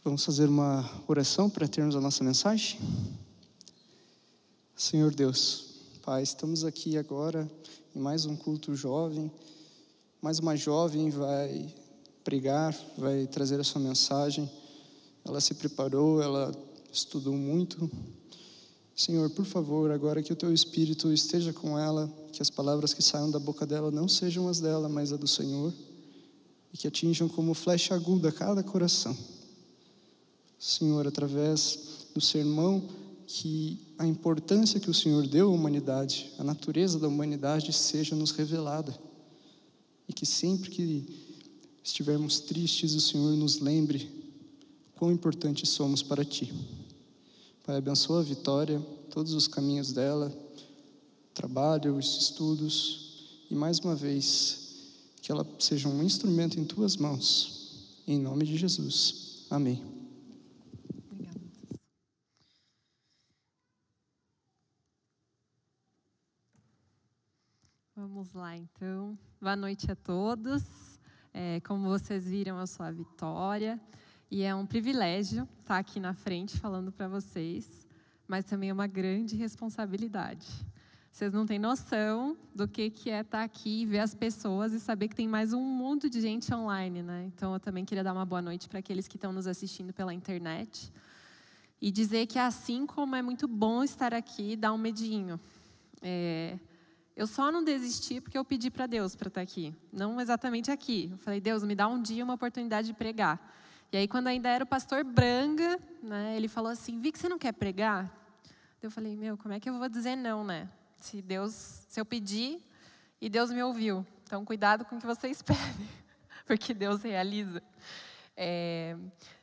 Vamos fazer uma oração para termos a nossa mensagem? Senhor Deus, Pai, estamos aqui agora em mais um culto jovem. Mais uma jovem vai pregar, vai trazer a sua mensagem. Ela se preparou, ela estudou muito. Senhor, por favor, agora que o Teu Espírito esteja com ela, que as palavras que saiam da boca dela não sejam as dela, mas a do Senhor, e que atinjam como flecha aguda cada coração. Senhor, através do sermão, que a importância que o Senhor deu à humanidade, a natureza da humanidade seja nos revelada. E que sempre que estivermos tristes, o Senhor nos lembre quão importantes somos para Ti. Pai, abençoa a Vitória, todos os caminhos dela, trabalho, os estudos, e mais uma vez, que ela seja um instrumento em Tuas mãos. Em nome de Jesus. Amém. Vamos lá, então. Boa noite a todos. Como vocês viram, eu sou a Vitória. E é um privilégio estar aqui na frente falando para vocês, mas também é uma grande responsabilidade. Vocês não têm noção do que é estar aqui e ver as pessoas e saber que tem mais um monte de gente online, né? Então, eu também queria dar uma boa noite para aqueles que estão nos assistindo pela internet. E dizer que, assim como é muito bom estar aqui, dá um medinho. Eu só não desisti porque eu pedi para Deus para estar aqui. Não exatamente aqui. Eu falei, Deus, me dá um dia uma oportunidade de pregar. E aí, quando ainda era o pastor Branga, né, ele falou assim, Vi, que você não quer pregar? Eu falei, como é que eu vou dizer não, né? Se eu pedir e Deus me ouviu. Então, cuidado com o que você espere, porque Deus realiza.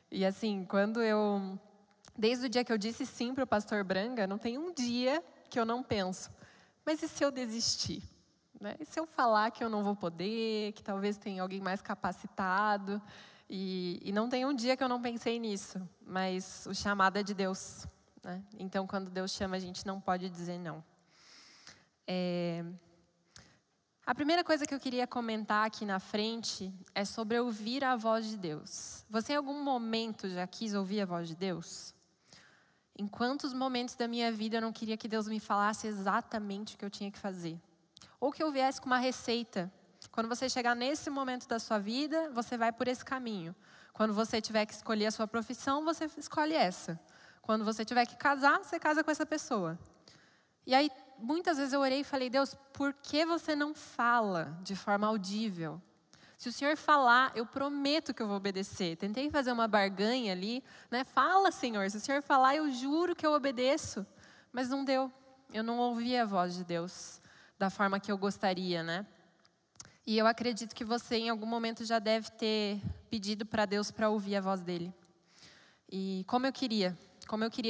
E assim, desde o dia que eu disse sim para o pastor Branga, não tem um dia que eu não penso, mas e se eu desistir? Né? E se eu falar que eu não vou poder, que talvez tenha alguém mais capacitado? E não tem um dia que eu não pensei nisso, mas o chamado é de Deus. Né? Então, quando Deus chama, a gente não pode dizer não. A primeira coisa que eu queria comentar aqui na frente é sobre ouvir a voz de Deus. Você em algum momento já quis ouvir a voz de Deus? Em quantos momentos da minha vida eu não queria que Deus me falasse exatamente o que eu tinha que fazer? Ou que eu viesse com uma receita. Quando você chegar nesse momento da sua vida, você vai por esse caminho. Quando você tiver que escolher a sua profissão, você escolhe essa. Quando você tiver que casar, você casa com essa pessoa. E aí, muitas vezes eu orei e falei, Deus, por que você não fala de forma audível? Se o Senhor falar, eu prometo que eu vou obedecer. Tentei fazer uma barganha ali, né? Fala, Senhor, se o Senhor falar, eu juro que eu obedeço. Mas não deu. Eu não ouvi a voz de Deus da forma que eu gostaria, né? E eu acredito que você, em algum momento, já deve ter pedido para Deus para ouvir a voz dele. E como eu queria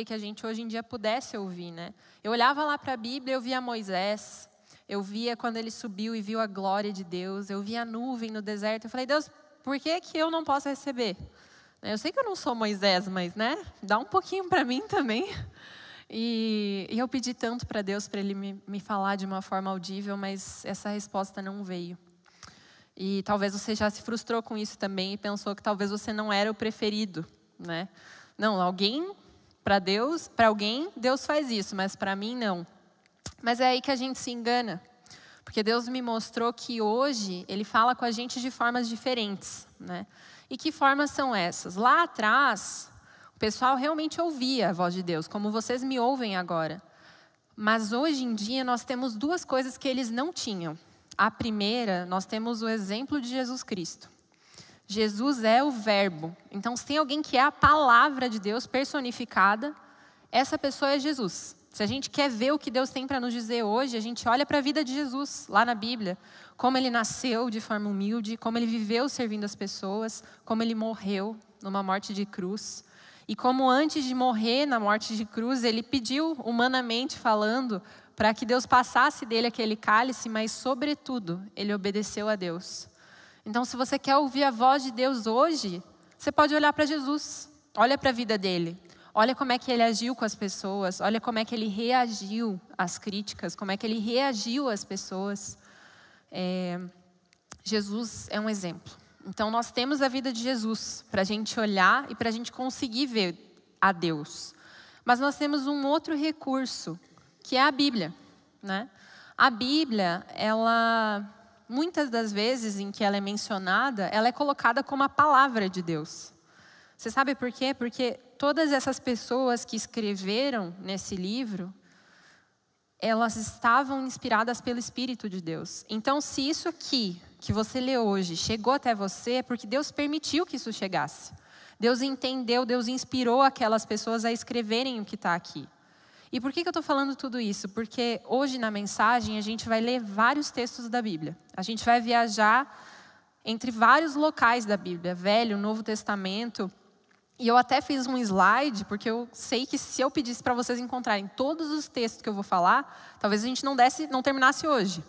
que a gente hoje em dia pudesse ouvir, né? Eu olhava lá para a Bíblia, eu via Moisés, eu via quando ele subiu e viu a glória de Deus, eu via a nuvem no deserto, eu falei, Deus, por que eu não posso receber? Eu sei que eu não sou Moisés, mas, né? Dá um pouquinho para mim também. E eu pedi tanto para Deus, para Ele me falar de uma forma audível, mas essa resposta não veio. E talvez você já se frustrou com isso também e pensou que talvez você não era o preferido, né? Não, para alguém, Deus faz isso, mas para mim não. Mas é aí que a gente se engana. Porque Deus me mostrou que hoje Ele fala com a gente de formas diferentes, né? E que formas são essas? Lá atrás, o pessoal realmente ouvia a voz de Deus, como vocês me ouvem agora. Mas hoje em dia nós temos duas coisas que eles não tinham. A primeira, nós temos o exemplo de Jesus Cristo. Jesus é o verbo. Então, se tem alguém que é a palavra de Deus personificada, essa pessoa é Jesus. Se a gente quer ver o que Deus tem para nos dizer hoje, a gente olha para a vida de Jesus, lá na Bíblia. Como Ele nasceu de forma humilde, como Ele viveu servindo as pessoas, como Ele morreu numa morte de cruz. E como antes de morrer na morte de cruz, Ele pediu, humanamente falando, para que Deus passasse dele aquele cálice, mas, sobretudo, Ele obedeceu a Deus. Então, se você quer ouvir a voz de Deus hoje, você pode olhar para Jesus. Olha para a vida dele. Olha como é que ele agiu com as pessoas. Olha como é que ele reagiu às críticas. Como é que ele reagiu às pessoas. Jesus é um exemplo. Então, nós temos a vida de Jesus para a gente olhar e para a gente conseguir ver a Deus. Mas nós temos um outro recurso, que é a Bíblia, né? A Bíblia, muitas das vezes em que ela é mencionada, ela é colocada como a palavra de Deus. Você sabe por quê? Porque todas essas pessoas que escreveram nesse livro, elas estavam inspiradas pelo Espírito de Deus. Então, se isso aqui, que você lê hoje, chegou até você, é porque Deus permitiu que isso chegasse. Deus entendeu, Deus inspirou aquelas pessoas a escreverem o que está aqui. E por que eu estou falando tudo isso? Porque hoje na mensagem a gente vai ler vários textos da Bíblia. A gente vai viajar entre vários locais da Bíblia, Velho, Novo Testamento. E eu até fiz um slide, porque eu sei que se eu pedisse para vocês encontrarem todos os textos que eu vou falar, talvez a gente não terminasse hoje.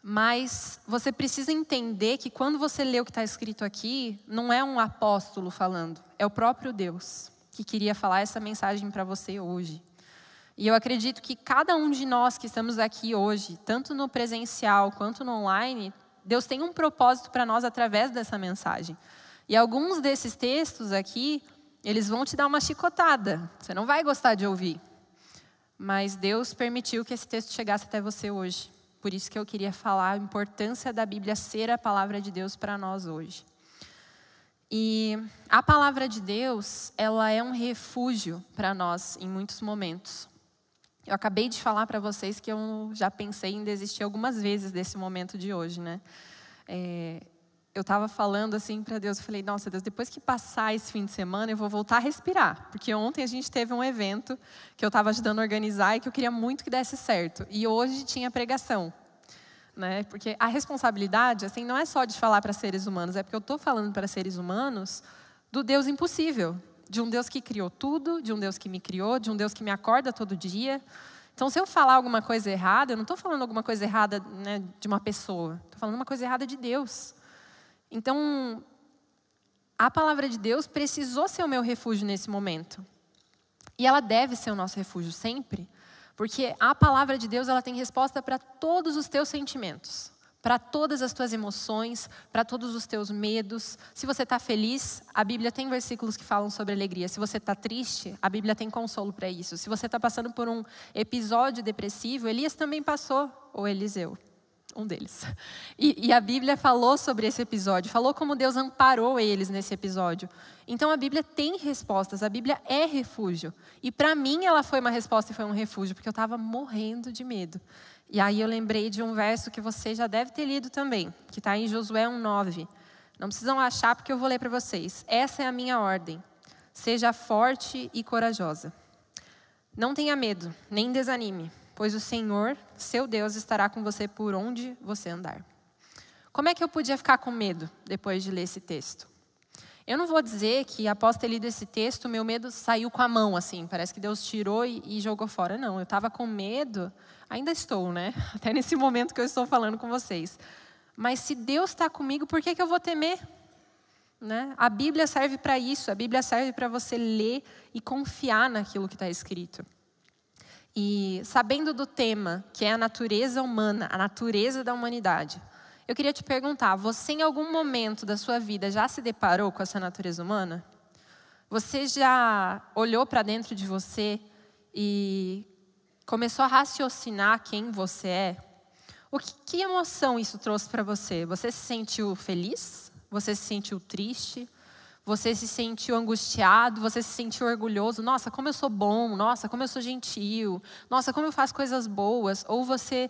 Mas você precisa entender que quando você lê o que está escrito aqui, não é um apóstolo falando, é o próprio Deus que queria falar essa mensagem para você hoje. E eu acredito que cada um de nós que estamos aqui hoje, tanto no presencial quanto no online, Deus tem um propósito para nós através dessa mensagem. E alguns desses textos aqui, eles vão te dar uma chicotada. Você não vai gostar de ouvir. Mas Deus permitiu que esse texto chegasse até você hoje. Por isso que eu queria falar a importância da Bíblia ser a palavra de Deus para nós hoje. E a palavra de Deus, ela é um refúgio para nós em muitos momentos. Eu acabei de falar para vocês que eu já pensei em desistir algumas vezes desse momento de hoje, né? Eu estava falando assim para Deus, eu falei, nossa Deus, depois que passar esse fim de semana, eu vou voltar a respirar. Porque ontem a gente teve um evento que eu estava ajudando a organizar e que eu queria muito que desse certo. E hoje tinha pregação, né? Porque a responsabilidade, assim, não é só de falar para seres humanos, é porque eu estou falando para seres humanos do Deus impossível. De um Deus que criou tudo, de um Deus que me criou, de um Deus que me acorda todo dia. Então, se eu falar alguma coisa errada, eu não estou falando alguma coisa errada, né, de uma pessoa. Estou falando uma coisa errada de Deus. Então, a palavra de Deus precisou ser o meu refúgio nesse momento. E ela deve ser o nosso refúgio sempre, porque a palavra de Deus ela tem resposta para todos os teus sentimentos, para todas as tuas emoções, para todos os teus medos. Se você está feliz, a Bíblia tem versículos que falam sobre alegria. Se você está triste, a Bíblia tem consolo para isso. Se você está passando por um episódio depressivo, Elias também passou, ou Eliseu. Um deles. E a Bíblia falou sobre esse episódio, falou como Deus amparou eles nesse episódio. Então a Bíblia tem respostas, a Bíblia é refúgio. E para mim ela foi uma resposta e foi um refúgio, porque eu estava morrendo de medo. E aí eu lembrei de um verso que você já deve ter lido também, que está em Josué 1:9. Não precisam achar porque eu vou ler para vocês. Essa é a minha ordem. Seja forte e corajosa. Não tenha medo, nem desanime. Pois o Senhor, seu Deus, estará com você por onde você andar. Como é que eu podia ficar com medo depois de ler esse texto? Eu não vou dizer que após ter lido esse texto, meu medo saiu com a mão, assim. Parece que Deus tirou e jogou fora. Não, eu estava com medo, ainda estou, né? Até nesse momento que eu estou falando com vocês. Mas se Deus está comigo, por que eu vou temer? Né? A Bíblia serve para isso, a Bíblia serve para você ler e confiar naquilo que está escrito. E sabendo do tema, que é a natureza humana, a natureza da humanidade, eu queria te perguntar, você em algum momento da sua vida já se deparou com essa natureza humana? Você já olhou para dentro de você e começou a raciocinar quem você é? Que emoção isso trouxe para você? Você se sentiu feliz? Você se sentiu triste? Você se sentiu angustiado, você se sentiu orgulhoso. Nossa, como eu sou bom, nossa, como eu sou gentil, nossa, como eu faço coisas boas. Ou você,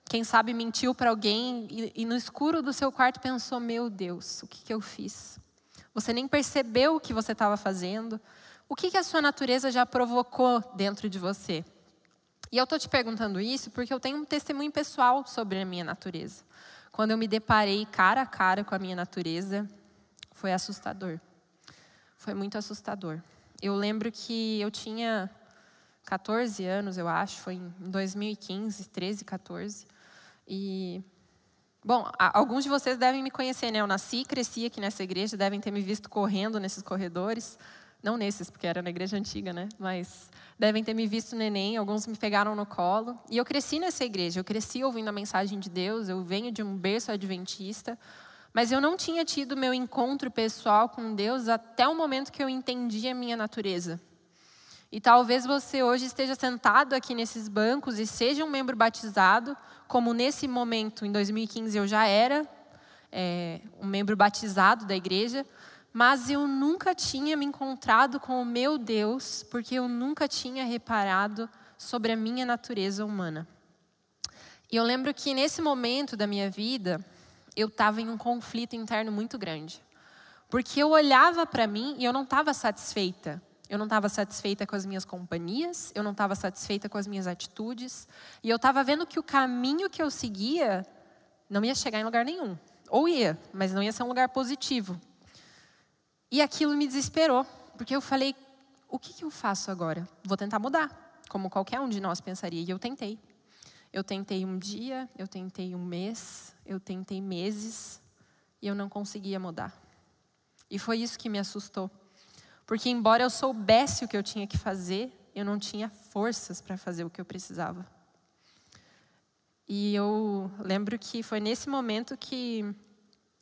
quem sabe, mentiu para alguém e no escuro do seu quarto pensou, meu Deus, o que eu fiz? Você nem percebeu o que você estava fazendo. O que a sua natureza já provocou dentro de você? E eu estou te perguntando isso porque eu tenho um testemunho pessoal sobre a minha natureza. Quando eu me deparei cara a cara com a minha natureza, foi assustador. Foi muito assustador. Eu lembro que eu tinha 14 anos, eu acho, foi em 2015, 13, 14. E, bom, alguns de vocês devem me conhecer, né? Eu nasci e cresci aqui nessa igreja, devem ter me visto correndo nesses corredores. Não nesses, porque era na igreja antiga, né? Mas devem ter me visto neném, alguns me pegaram no colo. E eu cresci nessa igreja, eu cresci ouvindo a mensagem de Deus, eu venho de um berço adventista. Mas eu não tinha tido meu encontro pessoal com Deus até o momento que eu entendi a minha natureza. E talvez você hoje esteja sentado aqui nesses bancos e seja um membro batizado, como nesse momento, em 2015, eu já era um membro batizado da igreja, mas eu nunca tinha me encontrado com o meu Deus, porque eu nunca tinha reparado sobre a minha natureza humana. E eu lembro que nesse momento da minha vida, eu estava em um conflito interno muito grande. Porque eu olhava para mim e eu não estava satisfeita. Eu não estava satisfeita com as minhas companhias, eu não estava satisfeita com as minhas atitudes. E eu estava vendo que o caminho que eu seguia não ia chegar em lugar nenhum. Ou ia, mas não ia ser um lugar positivo. E aquilo me desesperou, porque eu falei, o que eu faço agora? Vou tentar mudar, como qualquer um de nós pensaria. E eu tentei. Eu tentei um dia, eu tentei um mês, eu tentei meses, e eu não conseguia mudar. E foi isso que me assustou. Porque embora eu soubesse o que eu tinha que fazer, eu não tinha forças para fazer o que eu precisava. E eu lembro que foi nesse momento que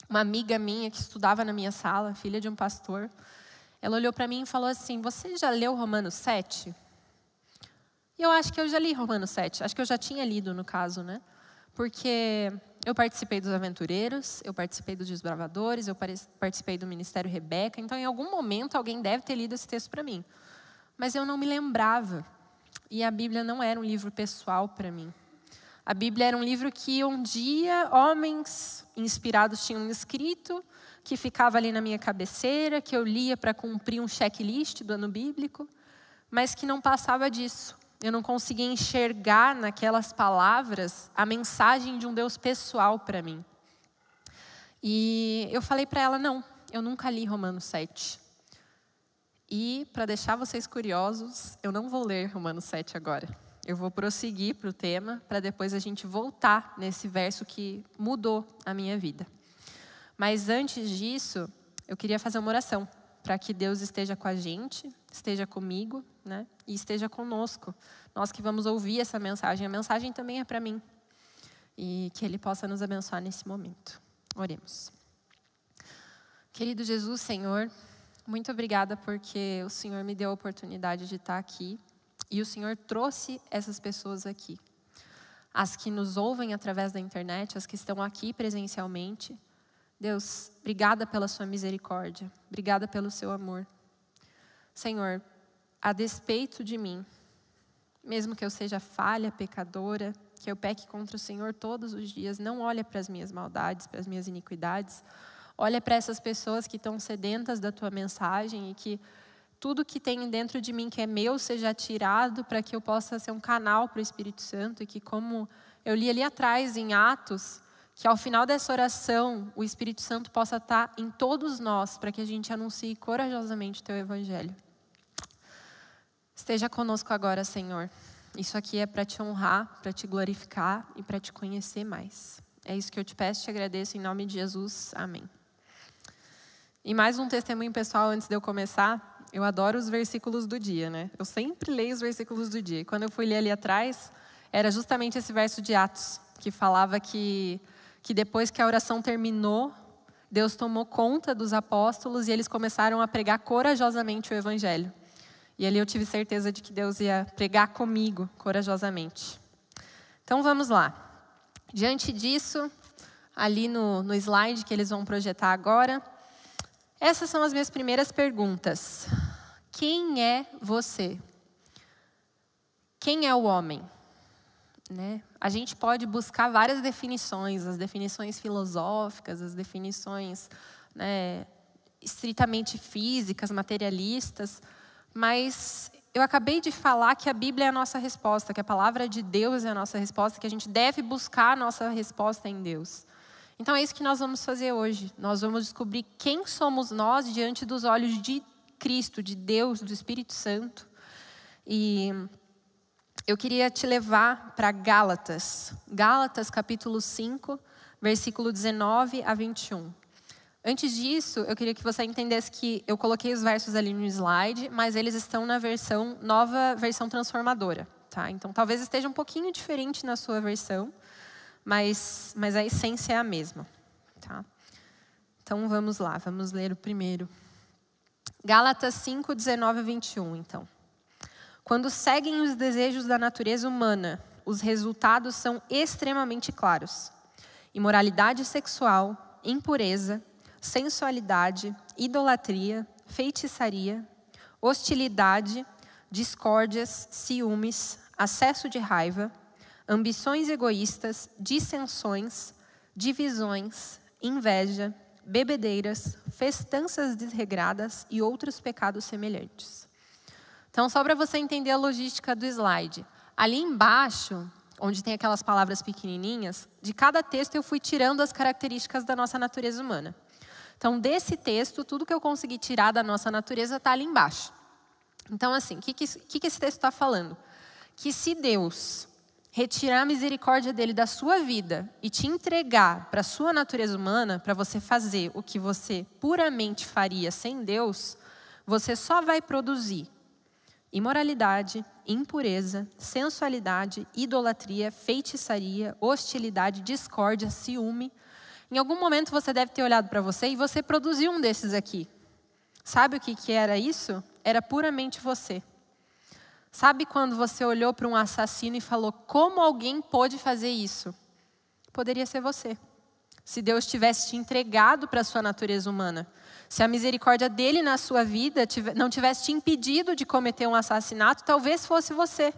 uma amiga minha que estudava na minha sala, filha de um pastor, ela olhou para mim e falou assim, você já leu Romanos 7? E eu acho que eu já li Romanos 7, acho que eu já tinha lido no caso, né? Porque eu participei dos Aventureiros, eu participei dos Desbravadores, eu participei do Ministério Rebeca, então em algum momento alguém deve ter lido esse texto para mim. Mas eu não me lembrava, e a Bíblia não era um livro pessoal para mim. A Bíblia era um livro que um dia homens inspirados tinham escrito, que ficava ali na minha cabeceira, que eu lia para cumprir um checklist do ano bíblico, mas que não passava disso. Eu não conseguia enxergar naquelas palavras a mensagem de um Deus pessoal para mim. E eu falei para ela, não, eu nunca li Romanos 7. E, para deixar vocês curiosos, eu não vou ler Romanos 7 agora. Eu vou prosseguir para o tema, para depois a gente voltar nesse verso que mudou a minha vida. Mas antes disso, eu queria fazer uma oração, para que Deus esteja com a gente, esteja comigo, né? E esteja conosco. Nós que vamos ouvir essa mensagem, a mensagem também é para mim. E que Ele possa nos abençoar nesse momento. Oremos. Querido Jesus, Senhor, muito obrigada porque o Senhor me deu a oportunidade de estar aqui. E o Senhor trouxe essas pessoas aqui. As que nos ouvem através da internet, as que estão aqui presencialmente. Deus, obrigada pela sua misericórdia. Obrigada pelo seu amor. Senhor, a despeito de mim, mesmo que eu seja falha, pecadora, que eu peque contra o Senhor todos os dias, não olha para as minhas maldades, para as minhas iniquidades. Olha para essas pessoas que estão sedentas da tua mensagem e que tudo que tem dentro de mim que é meu seja tirado para que eu possa ser um canal para o Espírito Santo e que, como eu li ali atrás em Atos, que ao final dessa oração o Espírito Santo possa estar em todos nós para que a gente anuncie corajosamente o teu evangelho. Esteja conosco agora, Senhor. Isso aqui é para te honrar, para te glorificar e para te conhecer mais. É isso que eu te peço e te agradeço em nome de Jesus. Amém. E mais um testemunho pessoal antes de eu começar. Eu adoro os versículos do dia, né? Eu sempre leio os versículos do dia. E quando eu fui ler ali atrás, era justamente esse verso de Atos, que falava que depois que a oração terminou, Deus tomou conta dos apóstolos e eles começaram a pregar corajosamente o evangelho. E ali eu tive certeza de que Deus ia pregar comigo corajosamente. Então vamos lá. Diante disso, ali no slide que eles vão projetar agora, essas são as minhas primeiras perguntas. Quem é você? Quem é o homem? Né? A gente pode buscar várias definições, as definições filosóficas, as definições, né, estritamente físicas, materialistas, mas eu acabei de falar que a Bíblia é a nossa resposta, que a palavra de Deus é a nossa resposta, que a gente deve buscar a nossa resposta em Deus. Então é isso que nós vamos fazer hoje. Nós vamos descobrir quem somos nós diante dos olhos de Cristo, de Deus, do Espírito Santo. E eu queria te levar para Gálatas. Gálatas capítulo 5, versículo 19 a 21. Antes disso, eu queria que você entendesse que eu coloquei os versos ali no slide, mas eles estão na nova versão transformadora. Tá? Então talvez esteja um pouquinho diferente na sua versão, mas a essência é a mesma. Tá? Então vamos lá, vamos ler o primeiro. Gálatas 5, 19 a 21, então. Quando seguem os desejos da natureza humana, os resultados são extremamente claros. Imoralidade sexual, impureza, sensualidade, idolatria, feitiçaria, hostilidade, discórdias, ciúmes, acesso de raiva, ambições egoístas, dissensões, divisões, inveja, bebedeiras, festanças desregradas e outros pecados semelhantes. Então, só para você entender a logística do slide. Ali embaixo, onde tem aquelas palavras pequenininhas, de cada texto eu fui tirando as características da nossa natureza humana. Então, desse texto, tudo que eu consegui tirar da nossa natureza está ali embaixo. Então, assim, o que esse texto está falando? Que se Deus retirar a misericórdia dele da sua vida e te entregar para a sua natureza humana, para você fazer o que você puramente faria sem Deus, você só vai produzir imoralidade, impureza, sensualidade, idolatria, feitiçaria, hostilidade, discórdia, ciúme. Em algum momento você deve ter olhado para você e você produziu um desses aqui. Sabe o que era isso? Era puramente você. Sabe quando você olhou para um assassino e falou, como alguém pôde fazer isso? Poderia ser você. Se Deus tivesse te entregado para a sua natureza humana. Se a misericórdia dele na sua vida não tivesse te impedido de cometer um assassinato, talvez fosse você.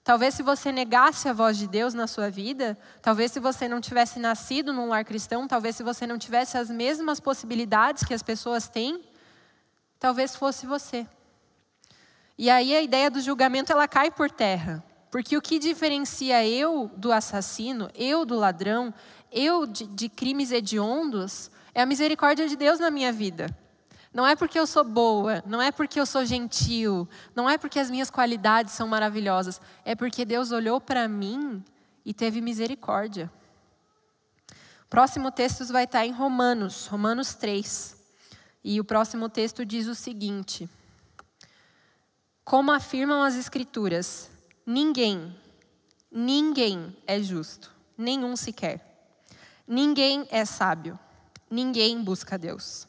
Talvez se você negasse a voz de Deus na sua vida, talvez se você não tivesse nascido num lar cristão, talvez se você não tivesse as mesmas possibilidades que as pessoas têm, talvez fosse você. E aí a ideia do julgamento ela cai por terra. Porque o que diferencia eu do assassino, eu do ladrão, eu de crimes hediondos, é a misericórdia de Deus na minha vida. Não é porque eu sou boa, não é porque eu sou gentil, não é porque as minhas qualidades são maravilhosas, é porque Deus olhou para mim e teve misericórdia. O próximo texto vai estar em Romanos 3. E o próximo texto diz o seguinte: como afirmam as Escrituras, ninguém é justo, nenhum sequer. Ninguém é sábio, ninguém busca Deus.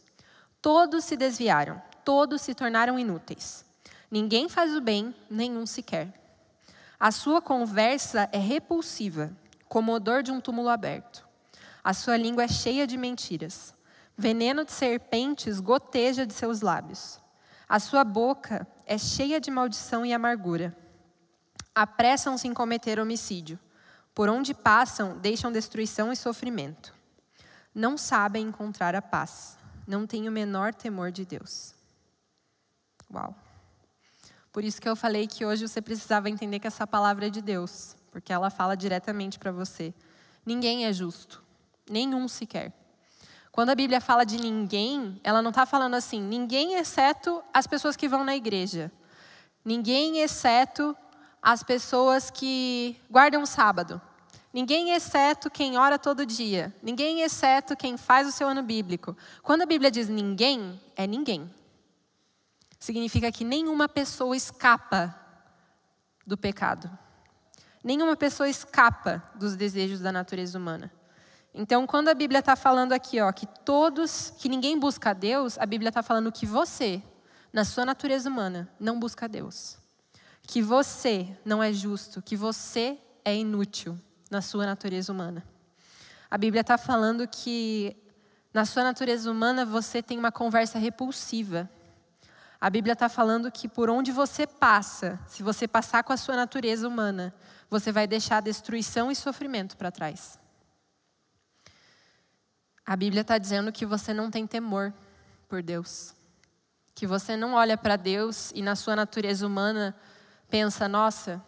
Todos se desviaram, todos se tornaram inúteis. Ninguém faz o bem, nenhum sequer. A sua conversa é repulsiva, como o odor de um túmulo aberto. A sua língua é cheia de mentiras. Veneno de serpentes goteja de seus lábios. A sua boca é cheia de maldição e amargura. Apressam-se em cometer homicídio. Por onde passam, deixam destruição e sofrimento. Não sabem encontrar a paz. Não têm o menor temor de Deus. Uau. Por isso que eu falei que hoje você precisava entender que essa palavra é de Deus. Porque ela fala diretamente para você. Ninguém é justo. Nenhum sequer. Quando a Bíblia fala de ninguém, ela não está falando assim, ninguém exceto as pessoas que vão na igreja. Ninguém exceto as pessoas que guardam o sábado. Ninguém exceto quem ora todo dia. Ninguém exceto quem faz o seu ano bíblico. Quando a Bíblia diz ninguém, é ninguém. Significa que nenhuma pessoa escapa do pecado. Nenhuma pessoa escapa dos desejos da natureza humana. Então, quando a Bíblia está falando aqui, que ninguém busca a Deus, a Bíblia está falando que você, na sua natureza humana, não busca a Deus. Que você não é justo, que você é inútil na sua natureza humana. A Bíblia está falando que na sua natureza humana você tem uma conversa repulsiva. A Bíblia está falando que por onde você passa, se você passar com a sua natureza humana, você vai deixar destruição e sofrimento para trás. A Bíblia está dizendo que você não tem temor por Deus. Que você não olha para Deus e na sua natureza humana pensa, nossa,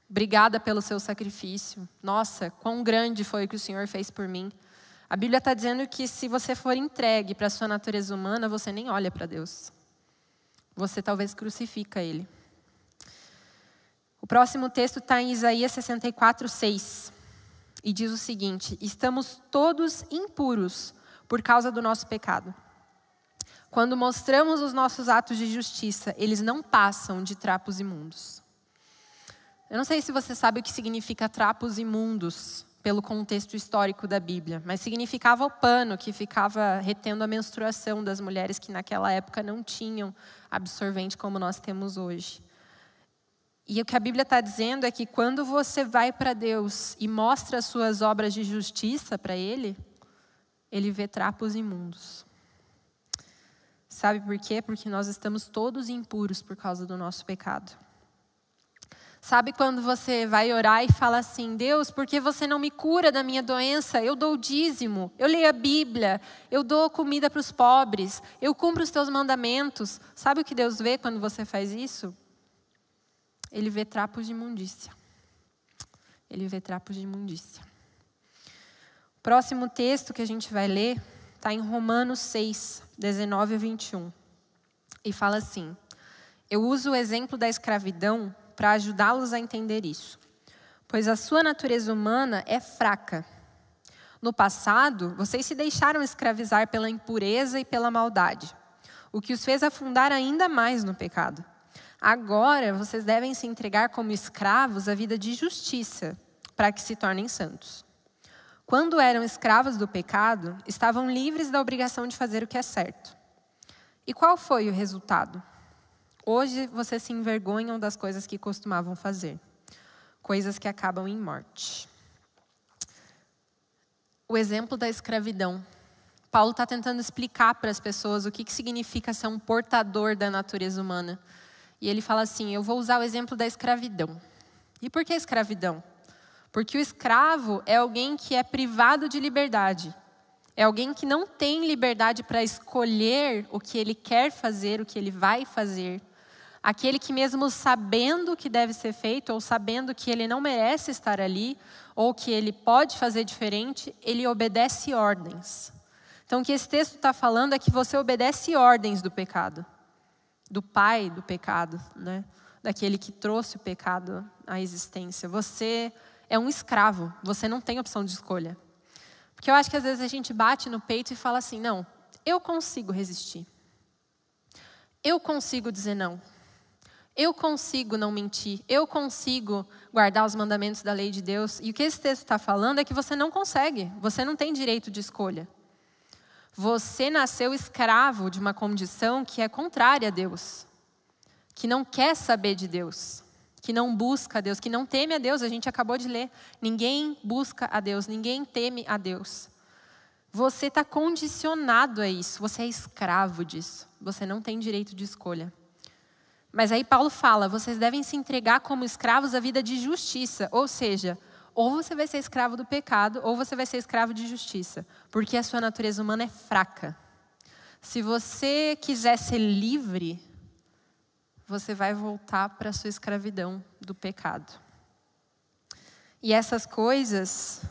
obrigada pelo seu sacrifício. Nossa, quão grande foi o que o Senhor fez por mim. A Bíblia está dizendo que se você for entregue para a sua natureza humana, você nem olha para Deus. Você talvez crucifica Ele. O próximo texto está em Isaías 64, 6. E diz o seguinte: estamos todos impuros por causa do nosso pecado. Quando mostramos os nossos atos de justiça, eles não passam de trapos imundos. Eu não sei se você sabe o que significa trapos imundos. pelo contexto histórico da Bíblia, mas significava o pano que ficava retendo a menstruação das mulheres que naquela época não tinham absorvente como nós temos hoje. E o que a Bíblia está dizendo é que quando você vai para Deus e mostra as suas obras de justiça para Ele, Ele vê trapos imundos. Sabe por quê? Porque nós estamos todos impuros por causa do nosso pecado. Sabe quando você vai orar e fala assim: Deus, por que você não me cura da minha doença? Eu dou o dízimo, eu leio a Bíblia, eu dou comida para os pobres, eu cumpro os teus mandamentos. Sabe o que Deus vê quando você faz isso? Ele vê trapos de imundícia. Ele vê trapos de imundícia. O próximo texto que a gente vai ler está em Romanos 6, 19 a 21. E fala assim: eu uso o exemplo da escravidão para ajudá-los a entender isso. Pois a sua natureza humana é fraca. No passado, vocês se deixaram escravizar pela impureza e pela maldade, o que os fez afundar ainda mais no pecado. Agora, vocês devem se entregar como escravos à vida de justiça, para que se tornem santos. Quando eram escravos do pecado, estavam livres da obrigação de fazer o que é certo. E qual foi o resultado? Hoje, vocês se envergonham das coisas que costumavam fazer. Coisas que acabam em morte. O exemplo da escravidão. Paulo está tentando explicar para as pessoas o que significa ser um portador da natureza humana. E ele fala assim: eu vou usar o exemplo da escravidão. E por que escravidão? Porque o escravo é alguém que é privado de liberdade. É alguém que não tem liberdade para escolher o que ele quer fazer, o que ele vai fazer. Aquele que mesmo sabendo o que deve ser feito, ou sabendo que ele não merece estar ali, ou que ele pode fazer diferente, ele obedece ordens. Então o que esse texto está falando é que você obedece ordens do pecado. Do pai do pecado, né? Daquele que trouxe o pecado à existência. Você é um escravo, você não tem opção de escolha. Porque eu acho que às vezes a gente bate no peito e fala assim: não, eu consigo resistir. Eu consigo dizer não. Eu consigo não mentir. Eu consigo guardar os mandamentos da lei de Deus. E o que esse texto está falando é que você não consegue. Você não tem direito de escolha. Você nasceu escravo de uma condição que é contrária a Deus. Que não quer saber de Deus. Que não busca a Deus. Que não teme a Deus. A gente acabou de ler. Ninguém busca a Deus. Ninguém teme a Deus. Você está condicionado a isso. Você é escravo disso. Você não tem direito de escolha. Mas aí Paulo fala: vocês devem se entregar como escravos à vida de justiça. Ou seja, ou você vai ser escravo do pecado, ou você vai ser escravo de justiça. Porque a sua natureza humana é fraca. Se você quiser ser livre, você vai voltar para a sua escravidão do pecado. E essas coisas,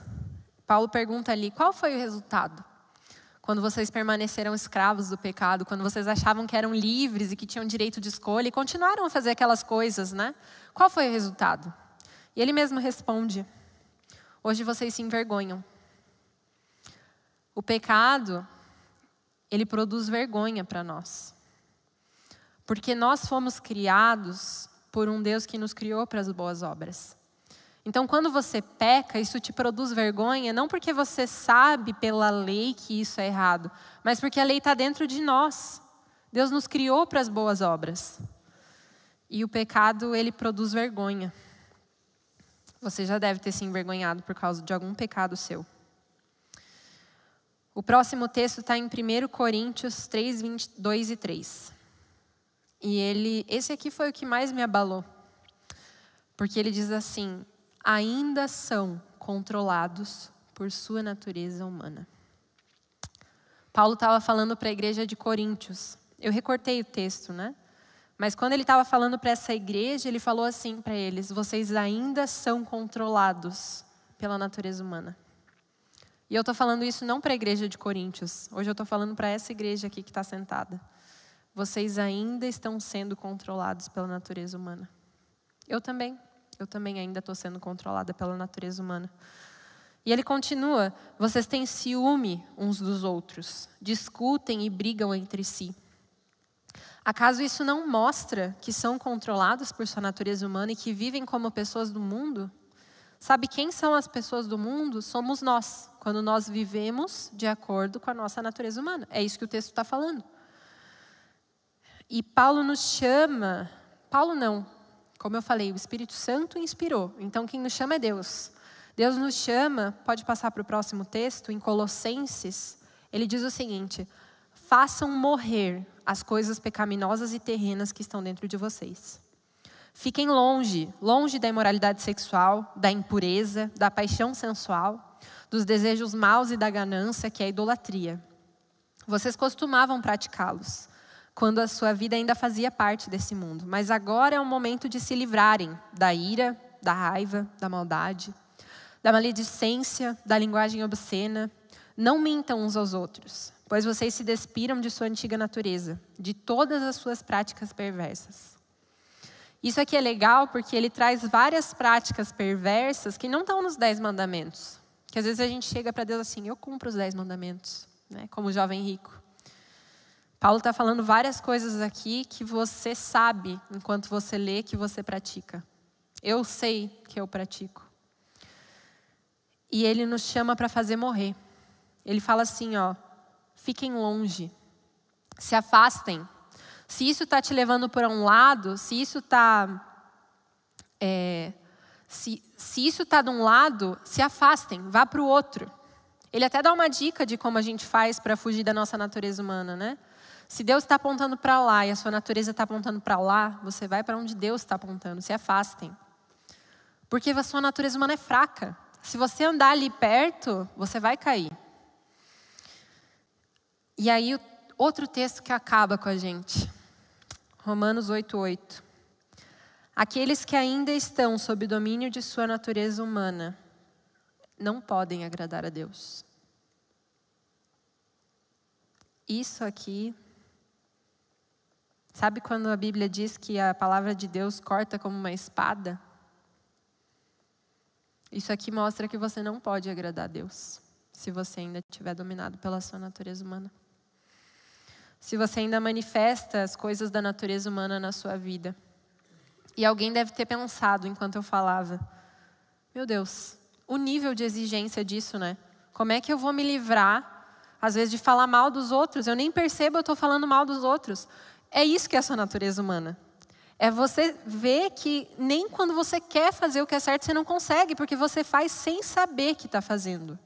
Paulo pergunta ali: qual foi o resultado? Quando vocês permaneceram escravos do pecado, quando vocês achavam que eram livres e que tinham direito de escolha e continuaram a fazer aquelas coisas, né? Qual foi o resultado? E ele mesmo responde: hoje vocês se envergonham. O pecado, ele produz vergonha para nós. Porque nós fomos criados por um Deus que nos criou para as boas obras. Então, quando você peca, isso te produz vergonha, não porque você sabe pela lei que isso é errado, mas porque a lei está dentro de nós. Deus nos criou para as boas obras. E o pecado, ele produz vergonha. Você já deve ter se envergonhado por causa de algum pecado seu. O próximo texto está em 1 Coríntios 3, 22 e 3. E esse aqui foi o que mais me abalou. Porque ele diz assim: ainda são controlados por sua natureza humana. Paulo estava falando para a igreja de Coríntios. Eu recortei o texto, né? Mas quando ele estava falando para essa igreja, ele falou assim para eles: vocês ainda são controlados pela natureza humana. E eu estou falando isso não para a igreja de Coríntios. Hoje eu estou falando para essa igreja aqui que está sentada. Vocês ainda estão sendo controlados pela natureza humana. Eu também ainda estou sendo controlada pela natureza humana. E ele continua: vocês têm ciúme uns dos outros, discutem e brigam entre si. Acaso isso não mostra que são controlados por sua natureza humana e que vivem como pessoas do mundo? Sabe quem são as pessoas do mundo? Somos nós, quando nós vivemos de acordo com a nossa natureza humana. É isso que o texto está falando. E Paulo nos chama... Paulo não, como eu falei, o Espírito Santo inspirou. Então quem nos chama é Deus. Deus nos chama, pode passar para o próximo texto, em Colossenses, ele diz o seguinte: façam morrer as coisas pecaminosas e terrenas que estão dentro de vocês. Fiquem longe da imoralidade sexual, da impureza, da paixão sensual, dos desejos maus e da ganância, que é a idolatria. Vocês costumavam praticá-los quando a sua vida ainda fazia parte desse mundo. Mas agora é o momento de se livrarem da ira, da raiva, da maldade, da maledicência, da linguagem obscena. Não mintam uns aos outros, pois vocês se despiram de sua antiga natureza, de todas as suas práticas perversas. Isso aqui é legal porque ele traz várias práticas perversas que não estão nos 10 mandamentos. Que às vezes a gente chega para Deus assim: eu cumpro os 10 mandamentos, né? Como o jovem rico. Paulo está falando várias coisas aqui que você sabe enquanto você lê, que você pratica. Eu sei que eu pratico. E ele nos chama para fazer morrer. Ele fala assim, ó: fiquem longe, se afastem. Se isso está te levando para um lado, se isso está se isso está de um lado, se afastem, vá para o outro. Ele até dá uma dica de como a gente faz para fugir da nossa natureza humana, né? Se Deus está apontando para lá e a sua natureza está apontando para lá, você vai para onde Deus está apontando, se afastem. Porque a sua natureza humana é fraca. Se você andar ali perto, você vai cair. E aí, outro texto que acaba com a gente. Romanos 8:8. Aqueles que ainda estão sob o domínio de sua natureza humana não podem agradar a Deus. Isso aqui... Sabe quando a Bíblia diz que a palavra de Deus corta como uma espada? Isso aqui mostra que você não pode agradar a Deus, se você ainda estiver dominado pela sua natureza humana. Se você ainda manifesta as coisas da natureza humana na sua vida. E alguém deve ter pensado enquanto eu falava: meu Deus, o nível de exigência disso, né? Como é que eu vou me livrar, às vezes, de falar mal dos outros? Eu nem percebo, eu estou falando mal dos outros. É isso que é a sua natureza humana. É você ver que nem quando você quer fazer o que é certo, você não consegue, porque você faz sem saber que está fazendo.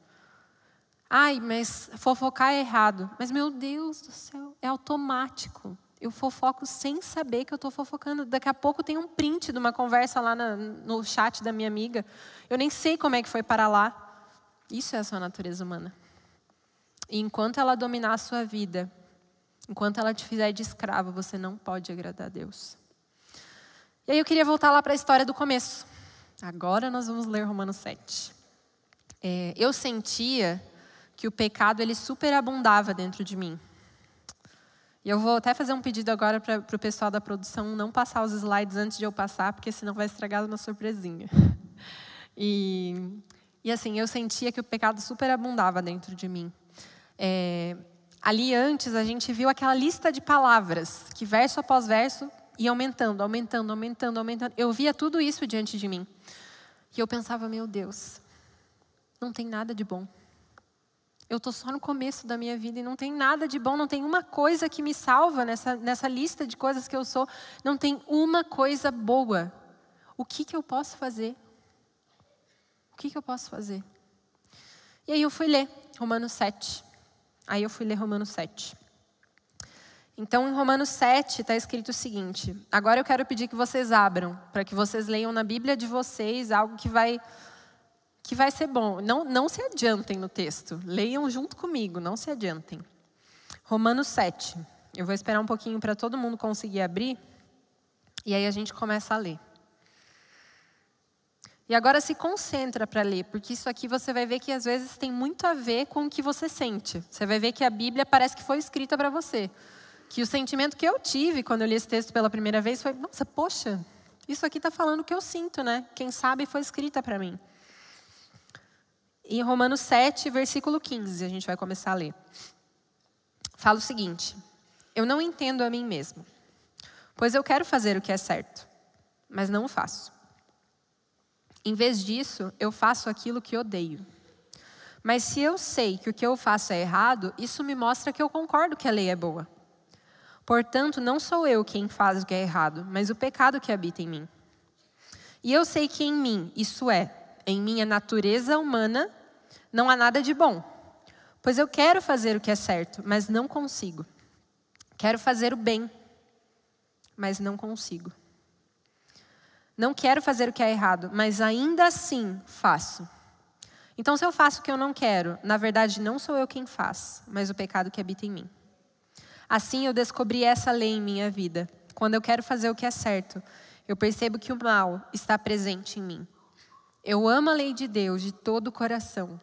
Ai, mas fofocar é errado. Mas, meu Deus do céu, é automático. Eu fofoco sem saber que eu estou fofocando. Daqui a pouco tem um print de uma conversa lá no chat da minha amiga. Eu nem sei como é que foi parar lá. Isso é a sua natureza humana. E enquanto ela dominar a sua vida, enquanto ela te fizer de escravo, você não pode agradar a Deus. E aí eu queria voltar lá para a história do começo. Agora nós vamos ler Romanos 7. Eu sentia que o pecado ele superabundava dentro de mim. E eu vou até fazer um pedido agora para o pessoal da produção não passar os slides antes de eu passar, porque senão vai estragar uma surpresinha. E assim, eu sentia que o pecado superabundava dentro de mim. Ali antes a gente viu aquela lista de palavras, que verso após verso ia aumentando, aumentando, aumentando, aumentando. Eu via tudo isso diante de mim. E eu pensava: meu Deus, não tem nada de bom. Eu estou só no começo da minha vida e não tem nada de bom, não tem uma coisa que me salva nessa lista de coisas que eu sou. Não tem uma coisa boa. O que eu posso fazer? O que eu posso fazer? E aí eu fui ler Romanos 7. Então, em Romanos 7 está escrito o seguinte. Agora eu quero pedir que vocês abram, para que vocês leiam na Bíblia de vocês algo que vai ser bom. Não se adiantem no texto. Leiam junto comigo, não se adiantem. Romanos 7. Eu vou esperar um pouquinho para todo mundo conseguir abrir. E aí a gente começa a ler. E agora se concentra para ler, porque isso aqui você vai ver que às vezes tem muito a ver com o que você sente. Você vai ver que a Bíblia parece que foi escrita para você. Que o sentimento que eu tive quando eu li esse texto pela primeira vez foi: nossa, poxa, isso aqui está falando o que eu sinto, né? Quem sabe foi escrita para mim. Em Romanos 7, versículo 15, a gente vai começar a ler. Fala o seguinte: eu não entendo a mim mesmo, pois eu quero fazer o que é certo, mas não o faço. Em vez disso, eu faço aquilo que odeio. Mas se eu sei que o que eu faço é errado, isso me mostra que eu concordo que a lei é boa. Portanto, não sou eu quem faz o que é errado, mas o pecado que habita em mim. E eu sei que em mim, isso é, em minha natureza humana, não há nada de bom. Pois eu quero fazer o que é certo, mas não consigo. Quero fazer o bem, mas não consigo. Não quero fazer o que é errado, mas ainda assim faço. Então, se eu faço o que eu não quero, na verdade não sou eu quem faz, mas o pecado que habita em mim. Assim eu descobri essa lei em minha vida. Quando eu quero fazer o que é certo, eu percebo que o mal está presente em mim. Eu amo a lei de Deus de todo o coração.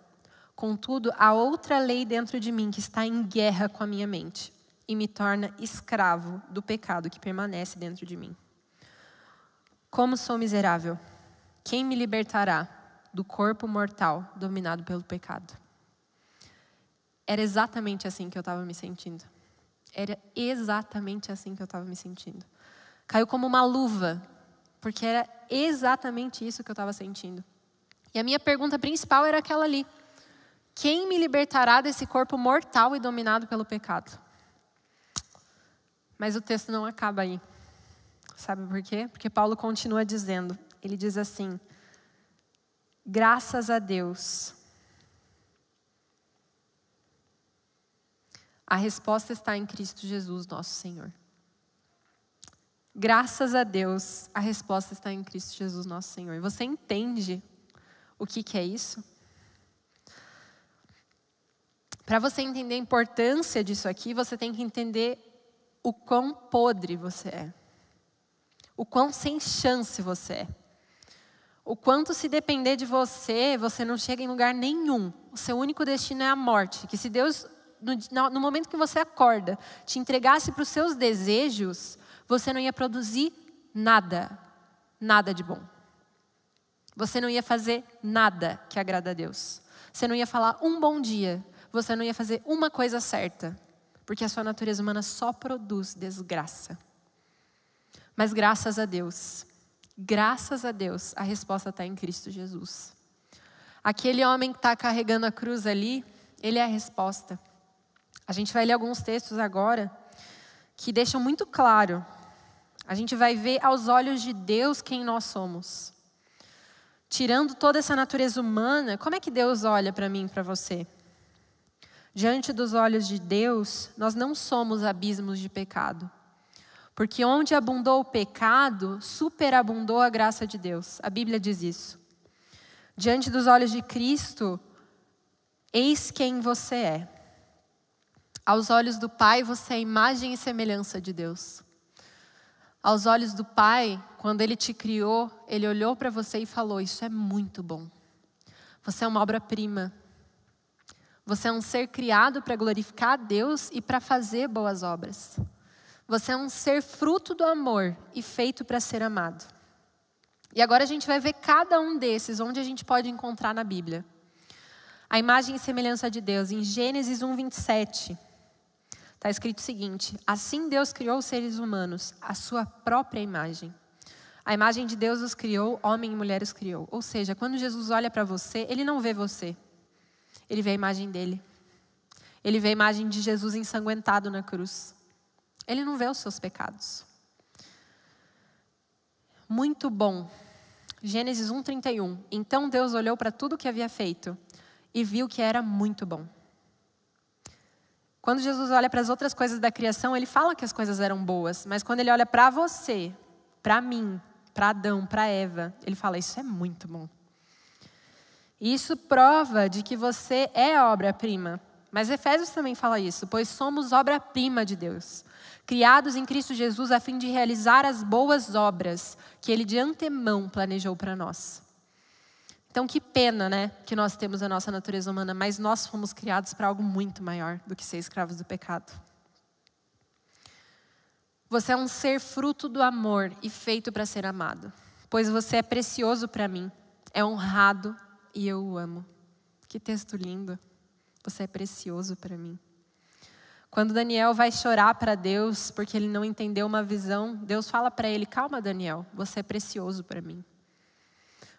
Contudo, há outra lei dentro de mim que está em guerra com a minha mente e me torna escravo do pecado que permanece dentro de mim. Como sou miserável! Quem me libertará do corpo mortal dominado pelo pecado? Era exatamente assim que eu estava me sentindo. Era exatamente assim que eu estava me sentindo. Caiu como uma luva, porque era exatamente isso que eu estava sentindo. E a minha pergunta principal era aquela ali. Quem me libertará desse corpo mortal e dominado pelo pecado? Mas o texto não acaba aí. Sabe por quê? Porque Paulo continua dizendo. Ele diz assim: graças a Deus. A resposta está em Cristo Jesus, nosso Senhor. Graças a Deus, a resposta está em Cristo Jesus, nosso Senhor. Você entende o que é isso? Para você entender a importância disso aqui, você tem que entender o quão podre você é. O quão sem chance você é. O quanto, se depender de você, você não chega em lugar nenhum. O seu único destino é a morte. Que se Deus, no momento que você acorda, te entregasse para os seus desejos, você não ia produzir nada. Nada de bom. Você não ia fazer nada que agrada a Deus. Você não ia falar um bom dia. Você não ia fazer uma coisa certa. Porque a sua natureza humana só produz desgraça. Mas graças a Deus, a resposta está em Cristo Jesus. Aquele homem que está carregando a cruz ali, ele é a resposta. A gente vai ler alguns textos agora que deixam muito claro. A gente vai ver aos olhos de Deus quem nós somos. Tirando toda essa natureza humana, como é que Deus olha para mim e para você? Diante dos olhos de Deus, nós não somos abismos de pecado. Porque onde abundou o pecado, superabundou a graça de Deus. A Bíblia diz isso. Diante dos olhos de Cristo, eis quem você é. Aos olhos do Pai, você é a imagem e semelhança de Deus. Aos olhos do Pai, quando Ele te criou, Ele olhou para você e falou: isso é muito bom. Você é uma obra-prima. Você é um ser criado para glorificar a Deus e para fazer boas obras. Você é um ser fruto do amor e feito para ser amado. E agora a gente vai ver cada um desses, onde a gente pode encontrar na Bíblia. A imagem e semelhança de Deus, em Gênesis 1:27, está escrito o seguinte: assim Deus criou os seres humanos, a sua própria imagem. A imagem de Deus os criou, homem e mulher os criou. Ou seja, quando Jesus olha para você, Ele não vê você. Ele vê a imagem dele. Ele vê a imagem de Jesus ensanguentado na cruz. Ele não vê os seus pecados. Muito bom. Gênesis 1:31. Então Deus olhou para tudo o que havia feito e viu que era muito bom. Quando Jesus olha para as outras coisas da criação, Ele fala que as coisas eram boas. Mas quando Ele olha para você, para mim, para Adão, para Eva, Ele fala: isso é muito bom. Isso prova de que você é obra-prima. Mas Efésios também fala isso, pois somos obra-prima de Deus, criados em Cristo Jesus a fim de realizar as boas obras que Ele de antemão planejou para nós. Então que pena, né, que nós temos a nossa natureza humana, mas nós fomos criados para algo muito maior do que ser escravos do pecado. Você é um ser fruto do amor e feito para ser amado, pois você é precioso para mim, é honrado e eu o amo. Que texto lindo. Você é precioso para mim. Quando Daniel vai chorar para Deus porque ele não entendeu uma visão, Deus fala para ele: calma, Daniel, você é precioso para mim.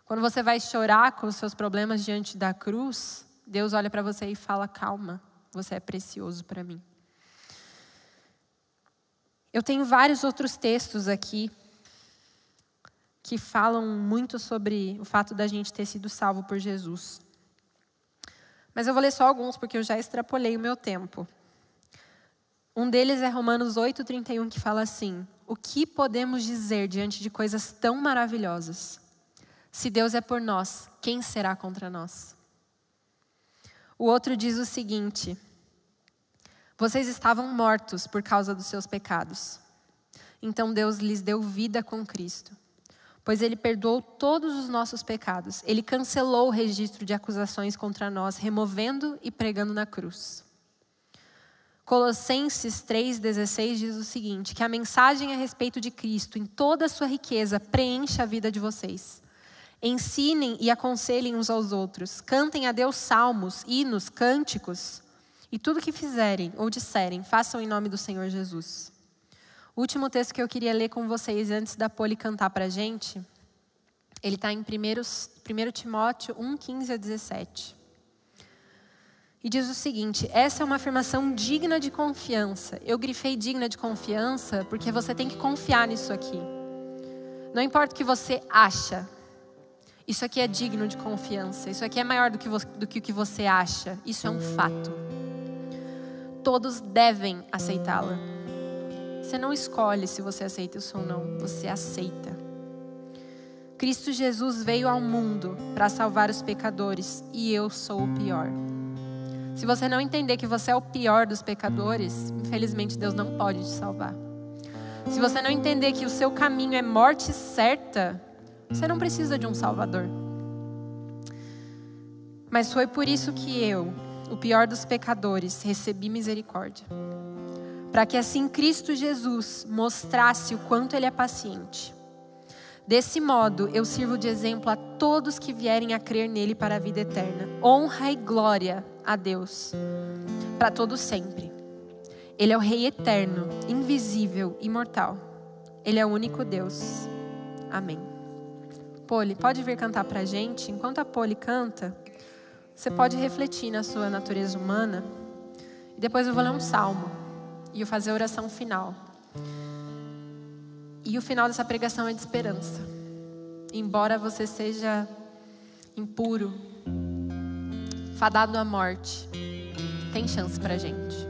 Quando você vai chorar com os seus problemas diante da cruz, Deus olha para você e fala: calma, você é precioso para mim. Eu tenho vários outros textos aqui que falam muito sobre o fato da gente ter sido salvo por Jesus. Mas eu vou ler só alguns, porque eu já extrapolei o meu tempo. Um deles é Romanos 8:31, que fala assim: o que podemos dizer diante de coisas tão maravilhosas? Se Deus é por nós, quem será contra nós? O outro diz o seguinte: vocês estavam mortos por causa dos seus pecados. Então Deus lhes deu vida com Cristo, pois Ele perdoou todos os nossos pecados. Ele cancelou o registro de acusações contra nós, removendo e pregando na cruz. Colossenses 3:16 diz o seguinte: que a mensagem a respeito de Cristo, em toda a sua riqueza, preencha a vida de vocês. Ensinem e aconselhem uns aos outros. Cantem a Deus salmos, hinos, cânticos. E tudo que fizerem ou disserem, façam em nome do Senhor Jesus. O último texto que eu queria ler com vocês antes da Poli cantar para a gente, ele está em 1 Timóteo 1:15-17. E diz o seguinte: essa é uma afirmação digna de confiança. Eu grifei digna de confiança porque você tem que confiar nisso aqui. Não importa o que você acha. Isso aqui é digno de confiança. Isso aqui é maior do que o que você acha. Isso é um fato. Todos devem aceitá-la. Você não escolhe se você aceita isso ou não. Você aceita. Cristo Jesus veio ao mundo para salvar os pecadores. E eu sou o pior. Se você não entender que você é o pior dos pecadores, infelizmente Deus não pode te salvar. Se você não entender que o seu caminho é morte certa, você não precisa de um Salvador. Mas foi por isso que eu, o pior dos pecadores, recebi misericórdia. Para que assim Cristo Jesus mostrasse o quanto Ele é paciente. Desse modo, eu sirvo de exemplo a todos que vierem a crer nele para a vida eterna. Honra e glória a Deus, para todos sempre. Ele é o Rei eterno, invisível, imortal. Ele é o único Deus. Amém. Poli, pode vir cantar para a gente? Enquanto a Poli canta, você pode refletir na sua natureza humana. E depois eu vou ler um salmo. E eu fazer a oração final. E o final dessa pregação é de esperança. Embora você seja impuro, fadado à morte, tem chance pra gente.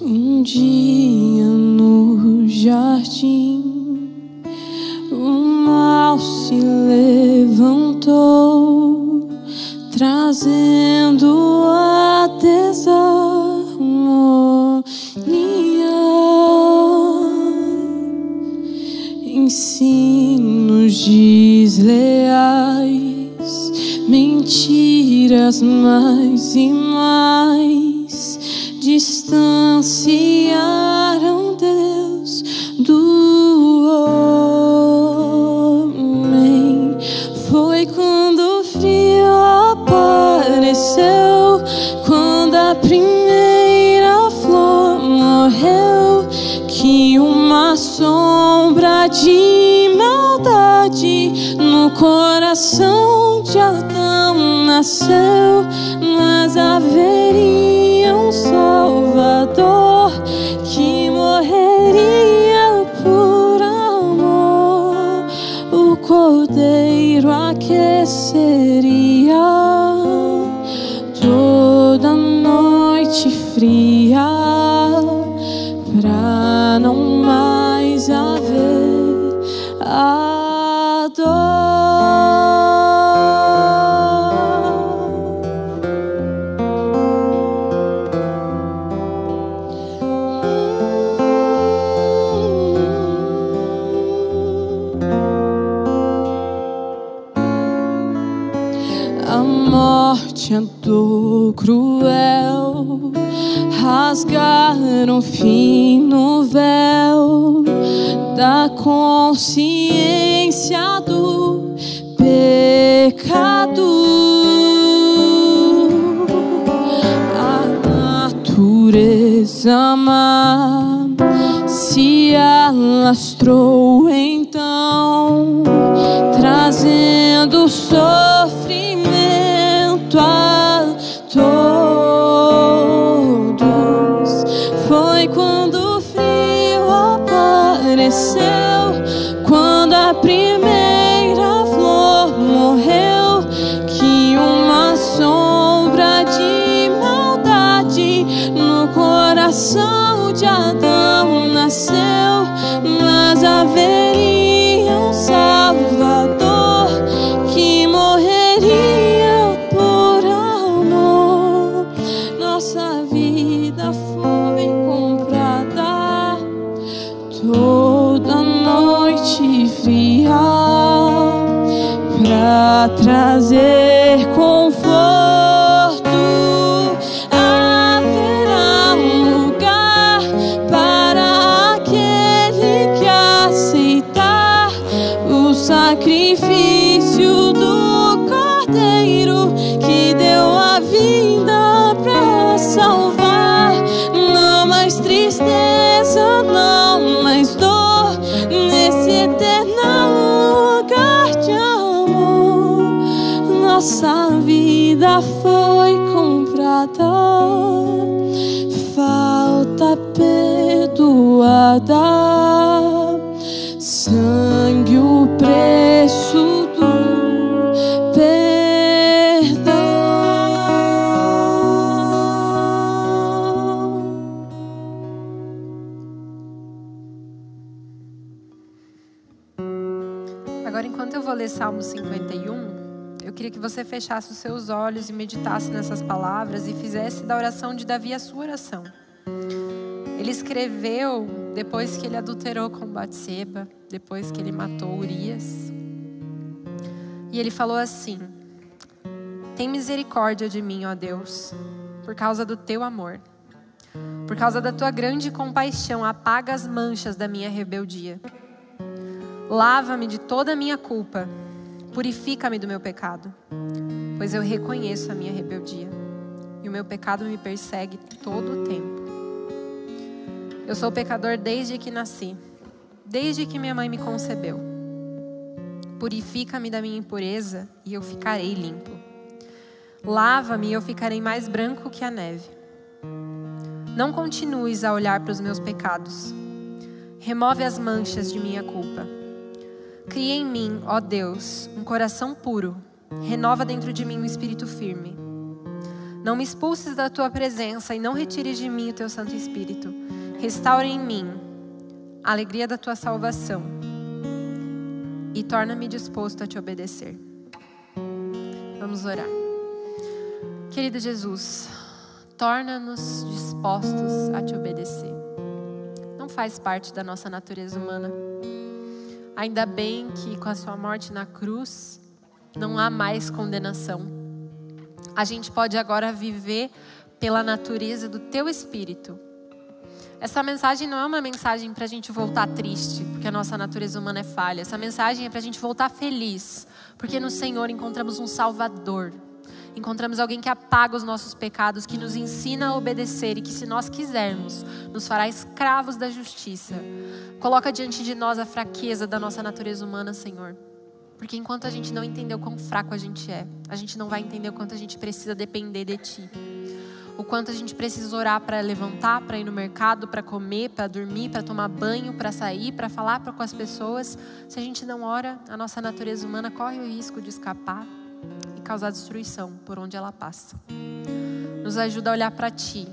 Um dia no jardim, o mal se levantou, trazendo a desarmonia, ensinos desleais, mentiras mais e mais distanciaram Deus do homem. Foi quando o frio apareceu, quando a primeira flor morreu, que uma sombra de maldade no coração de Adão nasceu. Mas haveria um Salvador que morreria por amor. O Cordeiro aqueceria toda noite fria, pra não mais haver a dor. A dor cruel rasgaram o fino véu da consciência do pecado. A natureza má se alastrou então, trazendo sofrimento a todos. Foi quando o frio apareceu, quando a primeira flor morreu, que uma sombra de maldade no coração de Adão nasceu. Mas haveria um Salvador que morreria por amor. Nossa vida foi comprada toda noite fria pra trazer conforto. Haverá um lugar para aquele que aceitar o sacrifício do Cordeiro que deu a vida pra salvar. Não mais tristeza, não mais dor, nesse eterno lugar de amor. Nossa vida foi comprada, falta perdoada, sangue o preço do perdão. Agora, enquanto eu vou ler Salmo 51, eu queria que você fechasse os seus olhos e meditasse nessas palavras e fizesse da oração de Davi a sua oração. Ele escreveu depois que ele adulterou com Batseba, depois que ele matou Urias. E ele falou assim: tem misericórdia de mim, ó Deus, por causa do teu amor. Por causa da tua grande compaixão, apaga as manchas da minha rebeldia. Lava-me de toda a minha culpa, purifica-me do meu pecado, pois eu reconheço a minha rebeldia e o meu pecado me persegue todo o tempo. Eu sou pecador desde que nasci, desde que minha mãe me concebeu. Purifica-me da minha impureza e eu ficarei limpo. Lava-me e eu ficarei mais branco que a neve. Não continues a olhar para os meus pecados. Remove as manchas de minha culpa. Cria em mim, ó Deus, um coração puro. Renova dentro de mim um espírito firme. Não me expulses da tua presença e não retires de mim o teu Santo Espírito. Restaura em mim a alegria da tua salvação e torna-me disposto a te obedecer. Vamos orar. Querido Jesus, torna-nos dispostos a te obedecer. Não faz parte da nossa natureza humana. Ainda bem que com a sua morte na cruz não há mais condenação. A gente pode agora viver pela natureza do teu Espírito. Essa mensagem não é uma mensagem para a gente voltar triste, porque a nossa natureza humana é falha. Essa mensagem é para a gente voltar feliz, porque no Senhor encontramos um Salvador. Encontramos alguém que apaga os nossos pecados, que nos ensina a obedecer e que, se nós quisermos, nos fará escravos da justiça. Coloca diante de nós a fraqueza da nossa natureza humana, Senhor. Porque enquanto a gente não entender o quão fraco a gente gente não vai entender o quanto a gente precisa depender de Ti. O quanto a gente precisa orar para levantar, para ir no mercado, para comer, para dormir, para tomar banho, para sair, para falar com as pessoas. Se a gente não ora, a nossa natureza humana corre o risco de escapar e causar destruição por onde ela passa. Nos ajuda a olhar para Ti,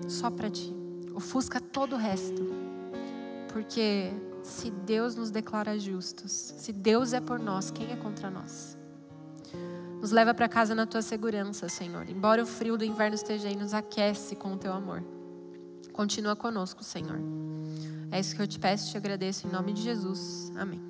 só para Ti. Ofusca todo o resto. Porque se Deus nos declara justos, se Deus é por nós, quem é contra nós? Nos leva para casa na Tua segurança, Senhor. Embora o frio do inverno esteja aí, nos aquece com o Teu amor. Continua conosco, Senhor. É isso que eu te peço e te agradeço em nome de Jesus. Amém.